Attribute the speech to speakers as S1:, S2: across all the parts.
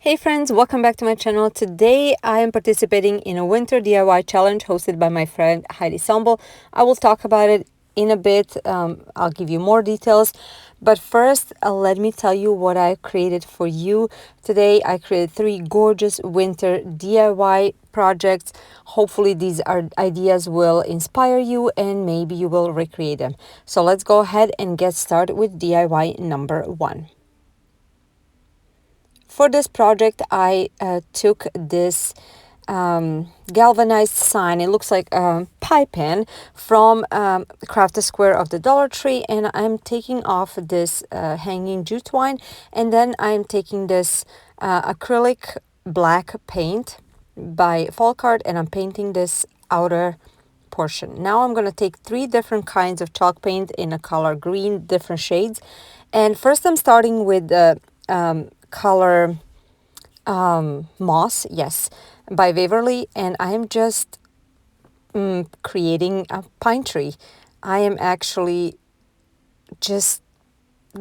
S1: Hey friends, welcome back to my channel. Today I am participating in a winter DIY challenge hosted by my friend Heidi Sonboul. I will talk about it in a bit. I'll give you more details. But first, let me tell you what I created for you. Today I created 3 gorgeous winter DIY projects. Hopefully these ideas will inspire you and maybe you will recreate them. So let's go ahead and get started with DIY number 1. For this project, I took this galvanized sign. It looks like a pie pan from Craft a Square of the Dollar Tree, and I'm taking off this hanging jute twine, and then I'm taking this acrylic black paint by Folkart, and I'm painting this outer portion. Now I'm going to take 3 different kinds of chalk paint in a color green, different shades, and first I'm starting with the color Moss, yes, by Waverly, and I am just creating a pine tree. I am actually just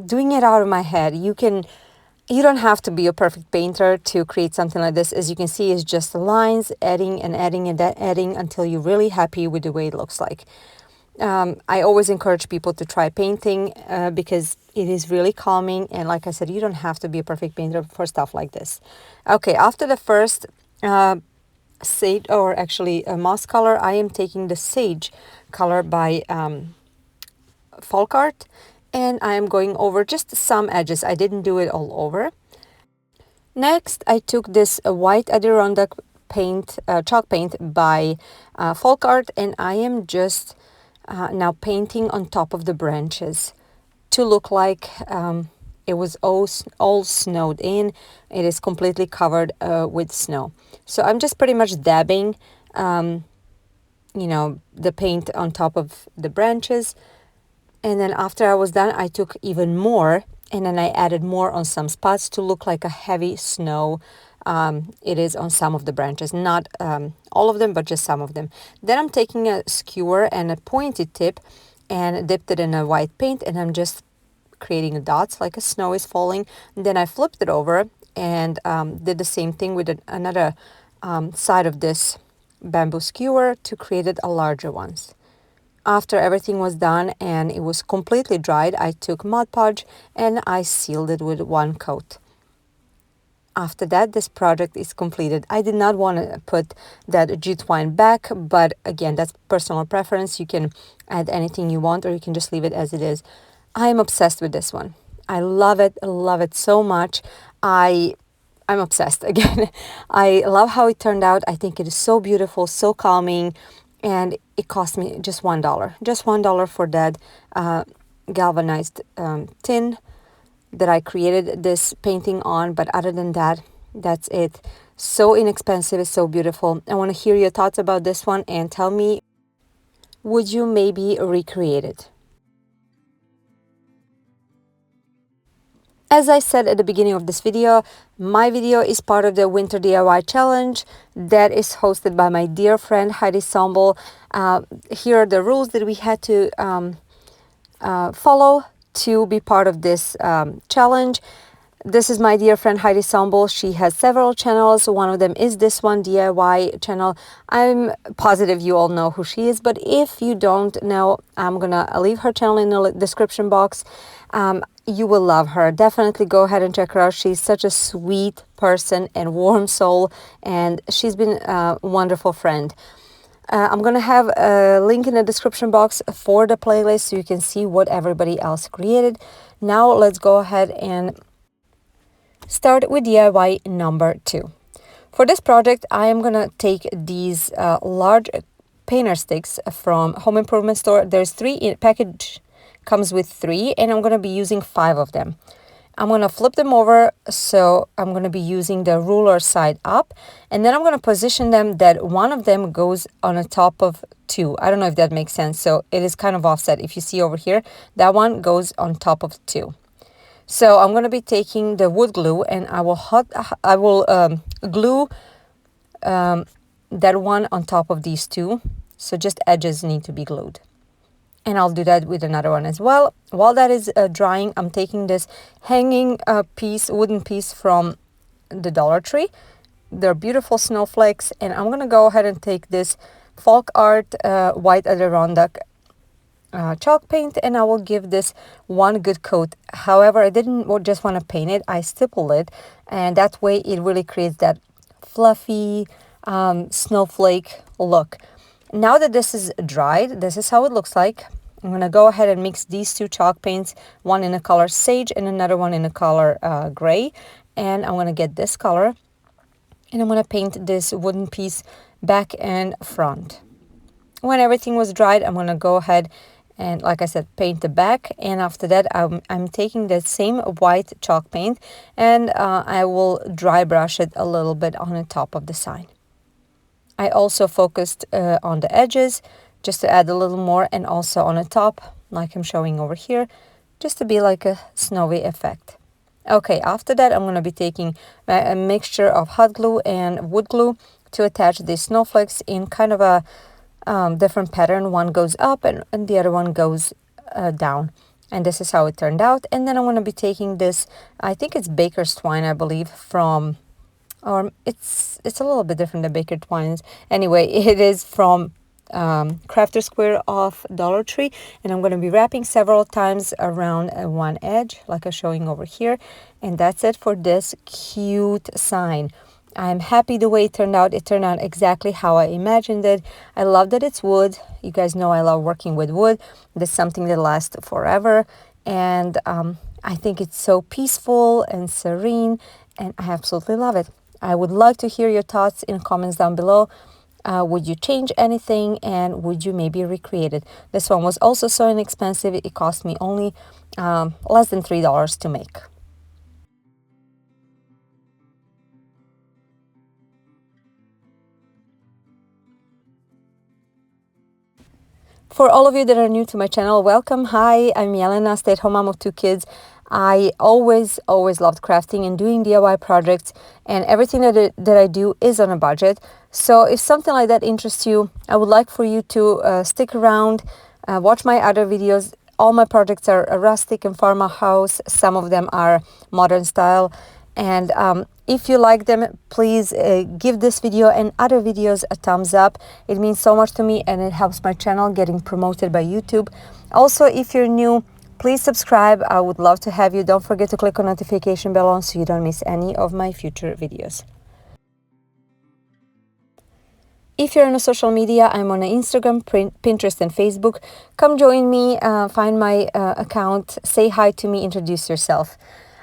S1: doing it out of my head. You don't have to be a perfect painter to create something like this. As you can see, it's just lines, adding and adding and adding until you're really happy with the way it looks like. I always encourage people to try painting because it is really calming, and like I said, you don't have to be a perfect painter for stuff like this. Okay, after the first sage, or actually a moss color, I am taking the sage color by Folkart, and I am going over just some edges. I didn't do it all over. Next, I took this white Adirondack paint, chalk paint by Folkart, and I am just now painting on top of the branches to look like it was all snowed in. It is completely covered with snow. So I'm just pretty much dabbing, the paint on top of the branches. And then after I was done, I took even more, and then I added more on some spots to look like a heavy snow. It is on some of the branches, not all of them, but just some of them. Then I'm taking a skewer and a pointed tip and dipped it in a white paint, and I'm just creating dots like a snow is falling. And then I flipped it over and did the same thing with another side of this bamboo skewer to create it a larger ones. After everything was done and it was completely dried, I took Mod Podge and I sealed it with 1 coat. After that, this project is completed. I did not want to put that jute twine back, but again, that's personal preference. You can add anything you want, or you can just leave it as it is. I am obsessed with this one. I love it so much. I'm obsessed again. I love how it turned out. I think it is so beautiful, so calming, and it cost me just $1. Just $1 for that galvanized tin that I created this painting on. But other than that, that's it. So inexpensive, it's so beautiful. I want to hear your thoughts about this one and tell me, would you maybe recreate it? As I said at the beginning of this video, my video is part of the Winter DIY Challenge that is hosted by my dear friend Heidi Sonboul. Here are the rules that we had to follow to be part of this challenge. This is my dear friend Heidi Sonboul. She has several channels. One of them is this one, DIY channel. I'm positive you all know who she is, but if you don't know, I'm gonna leave her channel in the description box. You will love her. Definitely go ahead and check her out. She's such a sweet person and warm soul, and she's been a wonderful friend. I'm going to have a link in the description box for the playlist so you can see what everybody else created. Now let's go ahead and start with DIY number 2. For this project, I am going to take these large painter sticks from Home Improvement Store. There's 3 in package, comes with 3, and I'm going to be using 5 of them. I'm going to flip them over, so I'm going to be using the ruler side up, and then I'm going to position them that one of them goes on the top of 2. I don't know if that makes sense. So it is kind of offset. If you see over here, that one goes on top of 2. So I'm going to be taking the wood glue, and I will glue that one on top of these 2. So just edges need to be glued. And I'll do that with another one as well. While that is drying, I'm taking this hanging wooden piece from the Dollar Tree. They're beautiful snowflakes, and I'm gonna go ahead and take this folk art white Adirondack chalk paint, and I will give this one good coat. However, I didn't just want to paint it, I stippled it, and that way it really creates that fluffy snowflake look. Now that this is dried, this is how it looks like. I'm going to go ahead and mix these two chalk paints, one in the color sage and another one in the color gray, and I'm going to get this color, and I'm going to paint this wooden piece back and front. When everything was dried, I'm going to go ahead and, like I said, paint the back, and after that I'm taking the same white chalk paint, and I will dry brush it a little bit on the top of the sign. I also focused on the edges just to add a little more, and also on the top like I'm showing over here, just to be like a snowy effect. Okay, after that I'm going to be taking a mixture of hot glue and wood glue to attach these snowflakes in kind of a different pattern. One goes up and the other one goes down, and this is how it turned out. And then I'm going to be taking this, I think it's baker's twine, I believe, from, or it's a little bit different than baker twines. Anyway, it is from Crafter Square off Dollar Tree, and I'm going to be wrapping several times around one edge like I'm showing over here. And that's it for this cute sign. I'm happy the way it turned out. It turned out exactly how I imagined it. I love that it's wood. You guys know I love working with wood. This is something that lasts forever, and I think it's so peaceful and serene, and I absolutely love it. I would like to hear your thoughts in comments down below. Would you change anything, and would you maybe recreate it? This one was also so inexpensive. It cost me only less than $3 to make. For all of you that are new to my channel, welcome. Hi, I'm Jelena, stay-at-home mom of 2 kids. I always loved crafting and doing DIY projects, and everything that I do is on a budget. So if something like that interests you, I would like for you to stick around, watch my other videos. All my projects are rustic and farmhouse. Some of them are modern style. And if you like them, please give this video and other videos a thumbs up. It means so much to me, and it helps my channel getting promoted by YouTube. Also, if you're new, please subscribe. I would love to have you. Don't forget to click on notification bell on so you don't miss any of my future videos. If you're on social media, I'm on Instagram, Pinterest, and Facebook. Come join me, find my account, say hi to me, introduce yourself.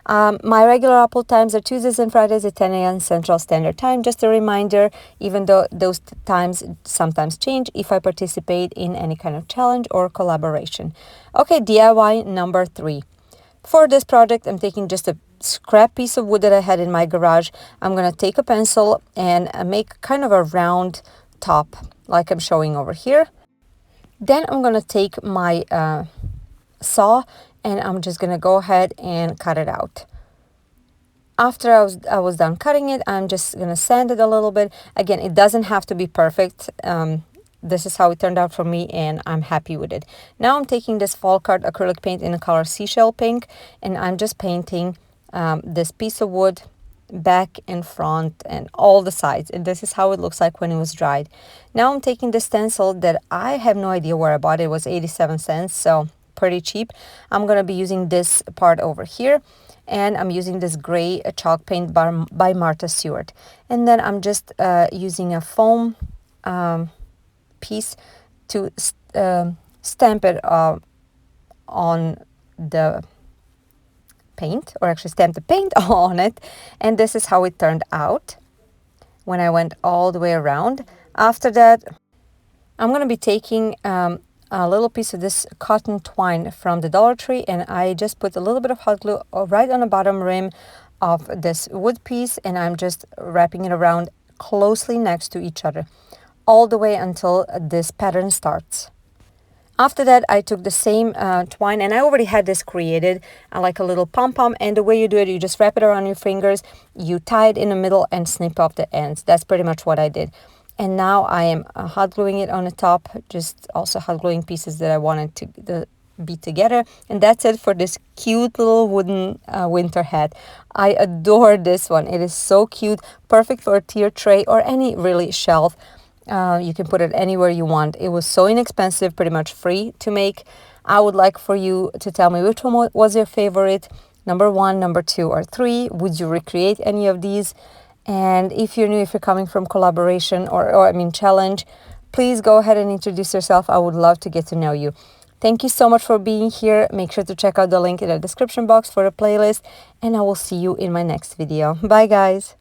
S1: My regular upload times are Tuesdays and Fridays at 10 a.m. Central Standard Time. Just a reminder, even though those times sometimes change if I participate in any kind of challenge or collaboration. Okay, DIY number 3. For this project, I'm taking just a scrap piece of wood that I had in my garage. I'm going to take a pencil and make kind of a round top like I'm showing over here. Then I'm going to take my saw, and I'm just going to go ahead and cut it out. After I was done cutting it, I'm just going to sand it a little bit. Again, it doesn't have to be perfect. This is how it turned out for me, and I'm happy with it. Now I'm taking this folk art acrylic paint in the color seashell pink, and I'm just painting this piece of wood back and front and all the sides, and this is how it looks like when it was dried. Now I'm taking the stencil that I have no idea where I bought it. It was 87 cents, so pretty cheap. I'm going to be using this part over here, and I'm using this gray chalk paint by Martha Stewart. And then I'm just using a foam piece to stamp it on the paint, or actually stamp the paint on it. And this is how it turned out when I went all the way around. After that, I'm going to be taking a little piece of this cotton twine from the Dollar Tree, and I just put a little bit of hot glue right on the bottom rim of this wood piece, and I'm just wrapping it around closely next to each other all the way until this pattern starts. After that, I took the same twine, and I already had this created like a little pom-pom, and the way you do it, you just wrap it around your fingers, you tie it in the middle and snip off the ends. That's pretty much what I did. And now I am hot gluing it on the top, just also hot gluing pieces that I wanted be together. And that's it for this cute little wooden winter hat. I adore this one. It is so cute, perfect for a tier tray or any really shelf. You can put it anywhere you want. It was so inexpensive, pretty much free to make. I would like for you to tell me which one was your favorite, number 1, number 2, or 3. Would you recreate any of these? And if you're new, if you're coming from collaboration or I mean challenge, please go ahead and introduce yourself. I would love to get to know you. Thank you so much for being here. Make sure to check out the link in the description box for the playlist, and I will see you in my next video. Bye guys.